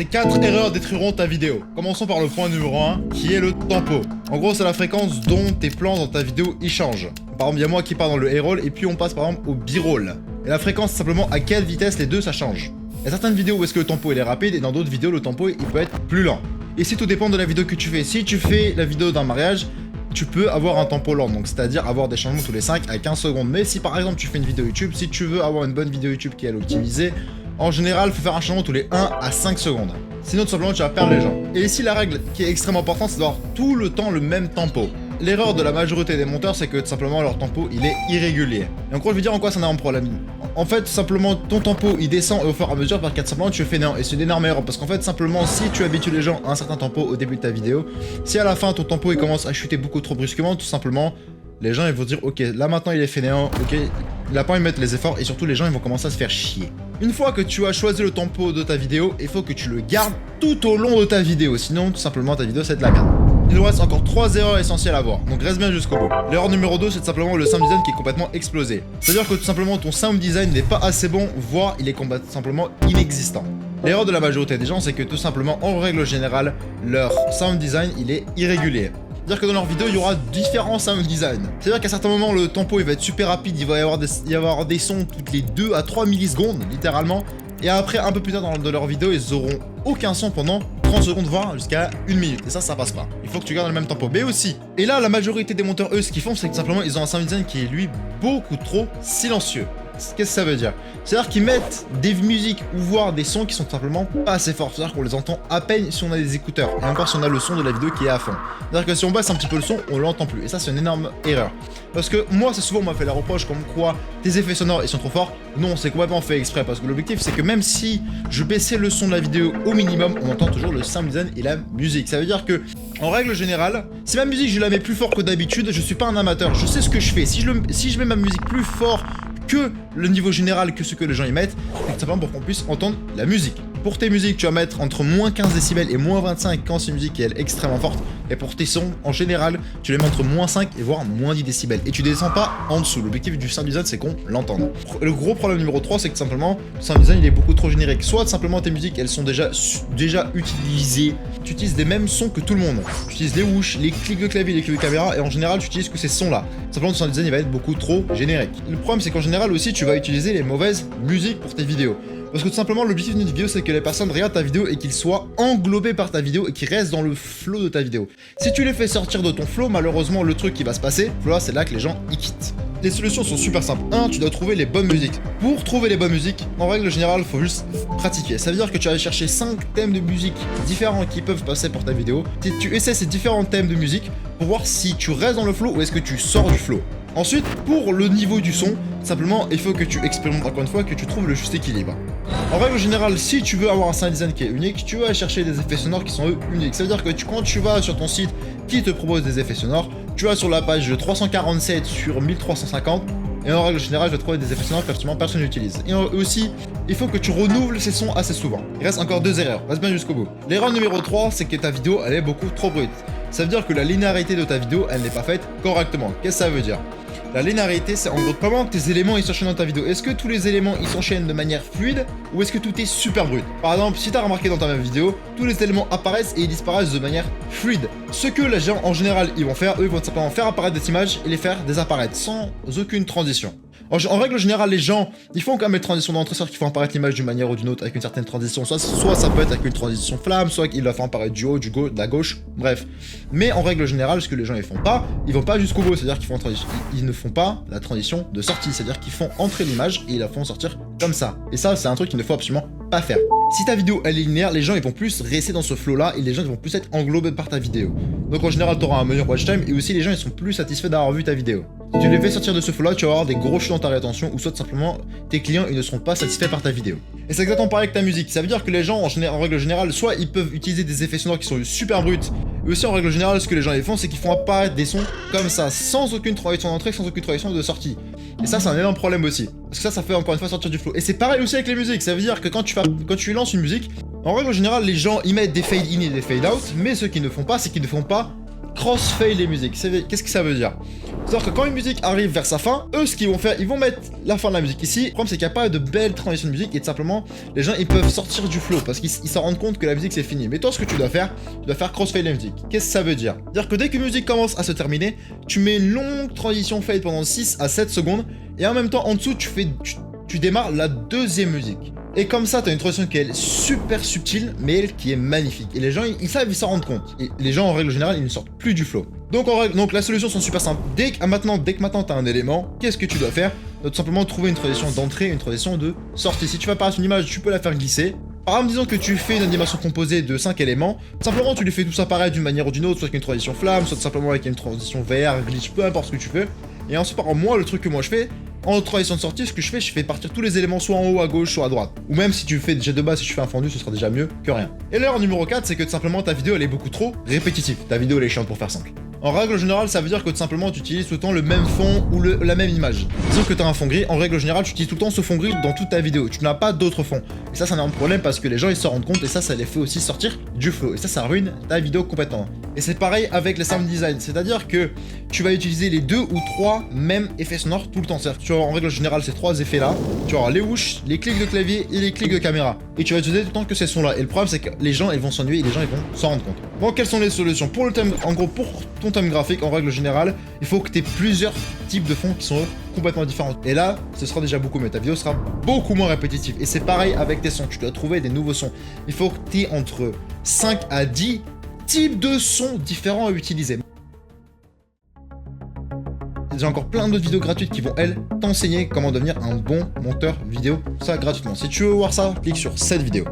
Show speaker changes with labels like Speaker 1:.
Speaker 1: Ces 4 erreurs détruiront ta vidéo. Commençons par le point numéro 1, qui est le tempo. En gros, c'est la fréquence dont tes plans dans ta vidéo y changent. Par exemple, il y a moi qui pars dans le A-roll et puis on passe par exemple au B-roll. Et la fréquence, c'est simplement à quelle vitesse les deux ça change. Il y a certaines vidéos où est-ce que le tempo il est rapide et dans d'autres vidéos le tempo il peut être plus lent. Et si tout dépend de la vidéo que tu fais. Si tu fais la vidéo d'un mariage, tu peux avoir un tempo lent, donc c'est-à-dire avoir des changements tous les 5 à 15 secondes. Mais si par exemple tu fais une vidéo YouTube, si tu veux avoir une bonne vidéo YouTube qui est optimisée, en général, il faut faire un changement tous les 1 à 5 secondes. Sinon, tout simplement, tu vas perdre les gens. Et ici, la règle qui est extrêmement importante, c'est d'avoir tout le temps le même tempo. L'erreur de la majorité des monteurs, c'est que tout simplement, leur tempo, il est irrégulier. Et en gros, je vais dire en quoi ça a un problème. En fait, tout simplement, ton tempo, il descend et au fur et à mesure, parce que simplement, tu fais néant. Et c'est une énorme erreur, parce qu'en fait, simplement, si tu habitues les gens à un certain tempo au début de ta vidéo, si à la fin, ton tempo, il commence à chuter beaucoup trop brusquement, tout simplement, les gens, ils vont dire, ok, là maintenant, il est fainéant, ok, il a pas envie de mettre les efforts, et surtout, les gens, ils vont commencer à se faire chier. Une fois que tu as choisi le tempo de ta vidéo, il faut que tu le gardes tout au long de ta vidéo, sinon, tout simplement, ta vidéo, c'est de la merde. Il nous reste encore 3 erreurs essentielles à voir, donc reste bien jusqu'au bout. L'erreur numéro 2, c'est simplement le sound design qui est complètement explosé. C'est-à-dire que tout simplement ton sound design n'est pas assez bon, voire il est simplement inexistant. L'erreur de la majorité des gens, c'est que tout simplement, en règle générale, leur sound design, il est irrégulier. C'est-à-dire que dans leur vidéo, il y aura différents sound design. C'est-à-dire qu'à certains moments, le tempo il va être super rapide, il va y avoir des sons toutes les 2 à 3 millisecondes, littéralement. Et après, un peu plus tard dans leur vidéo, ils auront aucun son pendant 30 secondes, voire jusqu'à 1 minute. Et ça passe pas. Il faut que tu gardes le même tempo. Mais aussi, et là, la majorité des monteurs, eux, ce qu'ils font, c'est que simplement, ils ont un sound design qui est, lui, beaucoup trop silencieux. Qu'est-ce que ça veut dire? C'est-à-dire qu'ils mettent des musiques ou voire des sons qui sont tout simplement pas assez forts. C'est-à-dire qu'on les entend à peine si on a des écouteurs. Et encore si on a le son de la vidéo qui est à fond. C'est-à-dire que si on baisse un petit peu le son, on l'entend plus. Et ça, c'est une énorme erreur. Parce que moi, c'est souvent, on m'a fait la reproche comme quoi tes effets sonores, ils sont trop forts. Non, c'est complètement fait exprès. Parce que l'objectif, c'est que même si je baissais le son de la vidéo au minimum, on entend toujours le sound design et la musique. Ça veut dire que, en règle générale, si ma musique, je la mets plus fort que d'habitude, je suis pas un amateur. Je sais ce que je fais. Si je mets ma musique plus fort que le niveau général que ce que les gens y mettent, c'est tout simplement pour qu'on puisse entendre la musique. Pour tes musiques, tu vas mettre entre moins 15 décibels et moins 25 quand c'est une musique qui est extrêmement forte. Et pour tes sons, en général, tu les mets entre moins 5 et voire moins 10 décibels. Et tu descends pas en dessous. L'objectif du sound design, c'est qu'on l'entende. Le gros problème numéro 3, c'est que simplement, le sound design, il est beaucoup trop générique. Soit simplement tes musiques, elles sont déjà utilisées. Tu utilises des mêmes sons que tout le monde. Tu utilises les whoosh, les clics de clavier, les clics de caméra. Et en général, tu utilises que ces sons-là. Simplement, ton sound design, il va être beaucoup trop générique. Le problème, c'est qu'en général aussi, tu vas utiliser les mauvaises musiques pour tes vidéos. Parce que tout simplement, l'objectif d'une vidéo, c'est que les personnes regardent ta vidéo et qu'ils soient englobés par ta vidéo et qu'ils restent dans le flow de ta vidéo. Si tu les fais sortir de ton flow, malheureusement, le truc qui va se passer, là, c'est là que les gens y quittent. Les solutions sont super simples. 1, tu dois trouver les bonnes musiques. Pour trouver les bonnes musiques, en règle générale, il faut juste pratiquer. Ça veut dire que tu vas aller chercher 5 thèmes de musique différents qui peuvent passer pour ta vidéo. Tu essaies ces différents thèmes de musique pour voir si tu restes dans le flow ou est-ce que tu sors du flow. Ensuite, pour le niveau du son, simplement, il faut que tu expérimentes encore une fois, que tu trouves le juste équilibre. En règle générale, si tu veux avoir un sound design qui est unique, tu vas chercher des effets sonores qui sont eux uniques. Ça veut dire que quand tu vas sur ton site qui te propose des effets sonores, tu vas sur la page 347 sur 1350, et en règle générale, je vais trouver des effets sonores que absolument personne n'utilise. Et aussi, il faut que tu renouveles ces sons assez souvent. Il reste encore 2 erreurs, reste bien jusqu'au bout. L'erreur numéro 3, c'est que ta vidéo, elle est beaucoup trop brute. Ça veut dire que la linéarité de ta vidéo, elle n'est pas faite correctement. Qu'est-ce que ça veut dire? La linéarité, c'est en gros comment tes éléments ils s'enchaînent dans ta vidéo. Est-ce que tous les éléments ils s'enchaînent de manière fluide ou est-ce que tout est super brut? Par exemple, si tu as remarqué dans ta même vidéo, tous les éléments apparaissent et ils disparaissent de manière fluide. Ce que les gens en général ils vont faire, eux ils vont simplement faire apparaître des images et les faire désapparaître sans aucune transition. En règle générale, les gens, ils font quand même les transitions d'entrée, soit qu'ils font apparaître l'image d'une manière ou d'une autre avec une certaine transition, soit ça peut être avec une transition flamme, soit qu'ils la font apparaître du haut, de la gauche, bref. Mais en règle générale, ce que les gens ils font pas, ils vont pas jusqu'au bout, c'est-à-dire qu'ils font ils ne font pas la transition de sortie, c'est-à-dire qu'ils font entrer l'image et ils la font sortir comme ça. Et ça, c'est un truc qu'il ne faut absolument pas faire. Si ta vidéo elle est linéaire, les gens ils vont plus rester dans ce flow là et les gens ils vont plus être englobés par ta vidéo. Donc en général, tu auras un meilleur watch time et aussi les gens ils sont plus satisfaits d'avoir vu ta vidéo. Si tu les fais sortir de ce flow là, tu vas avoir des gros chutes dans ta rétention ou soit simplement tes clients ils ne seront pas satisfaits par ta vidéo. Et c'est exactement pareil avec ta musique. Ça veut dire que les gens en règle générale, soit ils peuvent utiliser des effets sonores qui sont super bruts, et aussi en règle générale, ce que les gens ils font, c'est qu'ils font apparaître des sons comme ça, sans aucune transition d'entrée, sans aucune transition de sortie. Et ça, c'est un énorme problème aussi. Parce que ça fait encore une fois sortir du flow. Et c'est pareil aussi avec les musiques. Ça veut dire que quand tu lances une musique, en règle générale, les gens ils mettent des fade in et des fade out, mais ce qu'ils ne font pas, c'est qu'ils ne font pas crossfade les musiques. Qu'est-ce que ça veut dire? C'est-à-dire que quand une musique arrive vers sa fin, eux, ce qu'ils vont faire, ils vont mettre la fin de la musique ici. Le problème, c'est qu'il n'y a pas de belle transition de musique et tout simplement, les gens, ils peuvent sortir du flow parce qu'ils s'en rendent compte que la musique, c'est fini. Mais toi, ce que tu dois faire crossfade la musique. Qu'est-ce que ça veut dire? C'est-à-dire que dès qu'une musique commence à se terminer, tu mets une longue transition fade pendant 6 à 7 secondes et en même temps, en dessous, tu démarres la deuxième musique. Et comme ça, t'as une transition qui est super subtile, mais qui est magnifique. Et les gens, ils savent, ils s'en rendent compte. Et les gens, en règle générale, ils ne sortent plus du flow. Donc la solution sont super simples. Dès que maintenant t'as un élément, qu'est-ce que tu dois faire? Tu dois tout simplement trouver une transition d'entrée et une transition de sortie. Si tu vas apparaître une image, tu peux la faire glisser. Par exemple, disons que tu fais une animation composée de 5 éléments, simplement tu lui fais tout ça pareil d'une manière ou d'une autre, soit avec une transition flamme, soit simplement avec une transition VR, glitch, peu importe ce que tu veux. Et ensuite, par exemple, moi, le truc que moi je fais, en transition de sortie, ce que je fais partir tous les éléments soit en haut, à gauche, soit à droite. Ou même si tu fais déjà de base, si tu fais un fondu, ce sera déjà mieux que rien. Et l'erreur numéro 4, c'est que tout simplement ta vidéo elle est beaucoup trop répétitive. Ta vidéo elle est chiante pour faire simple. En règle générale, ça veut dire que tout simplement tu utilises tout le temps le même fond ou la même image. Disons que tu as un fond gris, en règle générale tu utilises tout le temps ce fond gris dans toute ta vidéo. Tu n'as pas d'autre fond. Et ça c'est un problème parce que les gens ils se rendent compte et ça les fait aussi sortir du flow. Et ça ruine ta vidéo complètement. Et c'est pareil avec les sound design, c'est-à-dire que tu vas utiliser les 2 ou 3 mêmes effets sonores tout le temps. C'est-à-dire que tu vas en règle générale ces 3 effets là, tu vas avoir les whoosh, les clics de clavier et les clics de caméra. Et tu vas utiliser tout le temps que ces sons là. Et le problème c'est que les gens ils vont s'ennuyer et les gens ils vont s'en rendre compte. Bon, quelles sont les solutions? Pour le thème, en gros pour ton thème graphique, en règle générale, il faut que tu aies plusieurs types de fonds qui sont complètement différents. Et là, ce sera déjà beaucoup mieux. Ta vidéo sera beaucoup moins répétitive. Et c'est pareil avec tes sons. Tu dois trouver des nouveaux sons. Il faut que tu aies entre 5 à 10 types de sons différents à utiliser. J'ai encore plein d'autres vidéos gratuites qui vont, elles, t'enseigner comment devenir un bon monteur vidéo. Ça gratuitement. Si tu veux voir ça, clique sur cette vidéo.